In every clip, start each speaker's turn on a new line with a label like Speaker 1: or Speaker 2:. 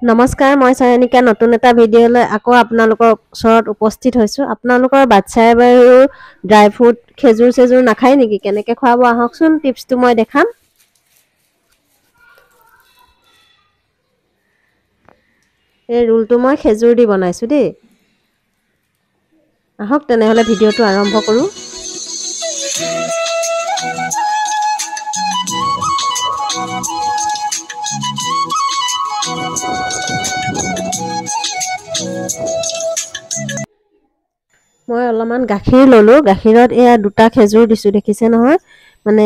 Speaker 1: নমস্কাৰ, মই চয়নিকা নতুন এটা ভিডিঅ'লৈ আকৌ আপোনালোকৰ ওচৰত উপস্থিত হৈছোঁ। আপোনালোকৰ বাচ্চাই বাৰু ড্ৰাই ফ্ৰুট খেজুৰ নাখায় নেকি? কেনেকৈ খুৱাব আহকচোন, টিপছটো মই দেখাম। এই ৰোলটো মই খেজুৰ দি বনাইছোঁ দেই। আহক তেনেহ'লে ভিডিঅ'টো আৰম্ভ কৰোঁ। মই অলপমান গাখীৰ ল'লোঁ। গাখীৰত এয়া 2টা খেজুৰ দিছোঁ, দেখিছে নহয়? মানে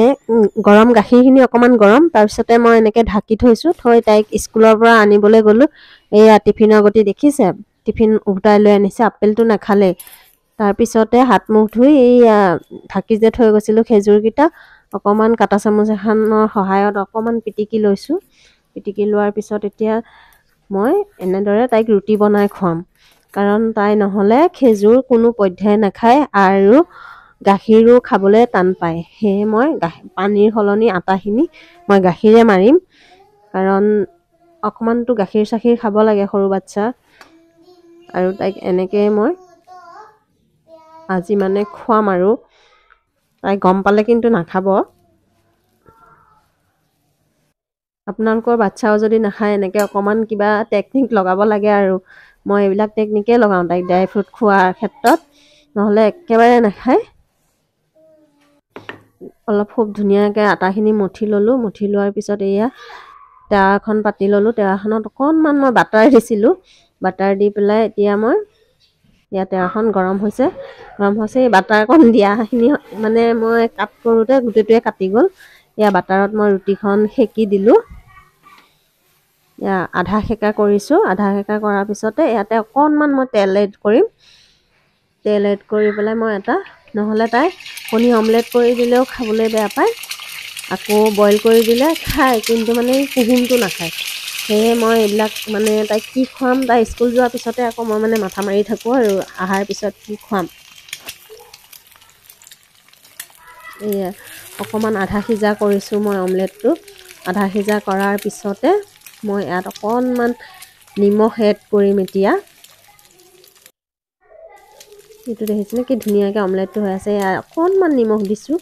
Speaker 1: গৰম গাখীৰখিনি অকণমান গৰম। তাৰপিছতে মই এনেকৈ ঢাকি থৈছোঁ। থৈ তাইক স্কুলৰ পৰা আনিবলৈ গ'লোঁ। এয়া টিফিনৰ গতি দেখিছে? টিফিন উভতাই লৈ আনিছে। আপেলটো নাখালেই। তাৰপিছতে হাত মুখ ধুই এইয়া ঢাকি যে থৈ গৈছিলোঁ খেজুৰকেইটা অকণমান কাটা চামুচ এখনৰ সহায়ত অকণমান পিটিকি লৈছোঁ। পিটিকি লোৱাৰ পিছত এতিয়া মই এনেদৰে তাইক ৰুটি বনাই খুৱাম। কাৰণ তাই নহ'লে খেজুৰ কোনো পধ্যেই নাখায় আৰু গাখীৰো খাবলৈ টান পায়। সেয়ে মই পানীৰ সলনি আটাখিনি মই গাখীৰে মাৰিম। কাৰণ অকণমানতো গাখীৰ চাখীৰ খাব লাগে সৰু বাচ্চা। আৰু তাইক এনেকৈ মই আজি মানে খুৱাম আৰু তাই গম পালে কিন্তু নাখাব। আপোনালোকৰ বাচ্চাও যদি নাখায় এনেকৈ অকণমান কিবা টেকনিক লগাব লাগে আৰু মই এইবিলাক টেকনিকেই লগাওঁ তাইক ড্ৰাই ফ্ৰুট খোৱাৰ ক্ষেত্ৰত, নহ'লে একেবাৰে নাখায়। অলপ খুব ধুনীয়াকৈ আটাখিনি মঠি ল'লোঁ। মঠি লোৱাৰ পিছত এয়া টেৱা এখন পাতি ল'লোঁ। টেৱাখনত অকণমান মই বাটাৰ দিছিলোঁ। বাটাৰ দি পেলাই এতিয়া মই ইয়াত টেৱাখন গৰম হৈছে। এই বাটাৰকণ দিয়াখিনি মানে মই কাট কৰোঁতে গোটেইটোৱে কাটি গ'ল। এয়া বাটাৰত মই ৰুটিখন সেকি দিলোঁ। আধা সেকা কৰিছোঁ। আধা সেকা কৰাৰ পিছতে ইয়াতে অকণমান মই তেল এড কৰিম। তেল এড কৰি পেলাই মই নহ'লে তাই কণী অমলেট কৰি দিলেও খাবলৈ বেয়া পায়। আকৌ বইল কৰি দিলে খায়, কিন্তু মানে কুহুমটো নাখায়। সেয়ে মই এইবিলাক মানে তাইক কি খুৱাম, তাই স্কুল যোৱাৰ পিছতে আকৌ মই মানে মাথা মাৰি থাকোঁ আৰু অহাৰ পিছত কি খুৱাম। এয়া অকণমান আধা সিজা কৰিছোঁ মই অমলেটটো। আধা সিজা কৰাৰ পিছতে মই ইয়াত অকণমান নিমখ এড কৰিম এতিয়া। এইটো দেখিছেনে কি ধুনীয়াকৈ অমলেটটো হৈ আছে। অকণমান নিমখ দিছোঁ,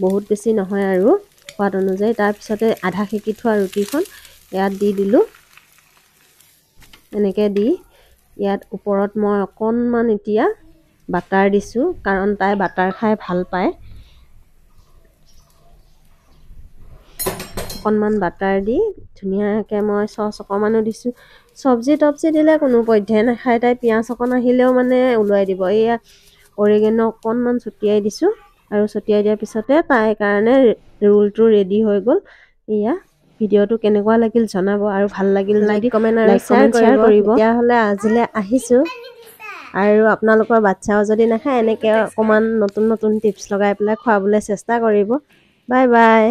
Speaker 1: বহুত বেছি নহয় আৰু সোৱাদ অনুযায়ী। তাৰপিছতে আধা সেকি থোৱা ৰুটিখন ইয়াত দি দিলোঁ। এনেকৈ দি ইয়াত ওপৰত মই অকণমান এতিয়া বাটাৰ দিছোঁ, কাৰণ তাই বাটাৰ খাই ভাল পায়। অকণমান বাটাৰ দি ধুনীয়াকৈ মই চচ অকণমানো দিছোঁ। চব্জি তব্জি দিলে কোনো পধ্যেই নাখায় তাই। পিঁয়াজ অকণ আহিলেও মানে ওলাই দিব। এয়া অৰিগেনো অকণমান ছটিয়াই দিছোঁ আৰু ছটিয়াই দিয়াৰ পিছতে তাইৰ কাৰণে ৰোলটো ৰেডি হৈ গ'ল। এয়া ভিডিঅ'টো কেনেকুৱা লাগিল জনাব, আৰু ভাল লাগিল লাইক কমেণ্ট আৰু শ্বেয়াৰ কৰিব। তেতিয়াহ'লে আজিলৈ আহিছোঁ। আৰু আপোনালোকৰ বাচ্চাও যদি নাখায় এনেকৈ অকণমান নতুন টিপছ লগাই পেলাই খুৱাবলৈ চেষ্টা কৰিব। Bye bye.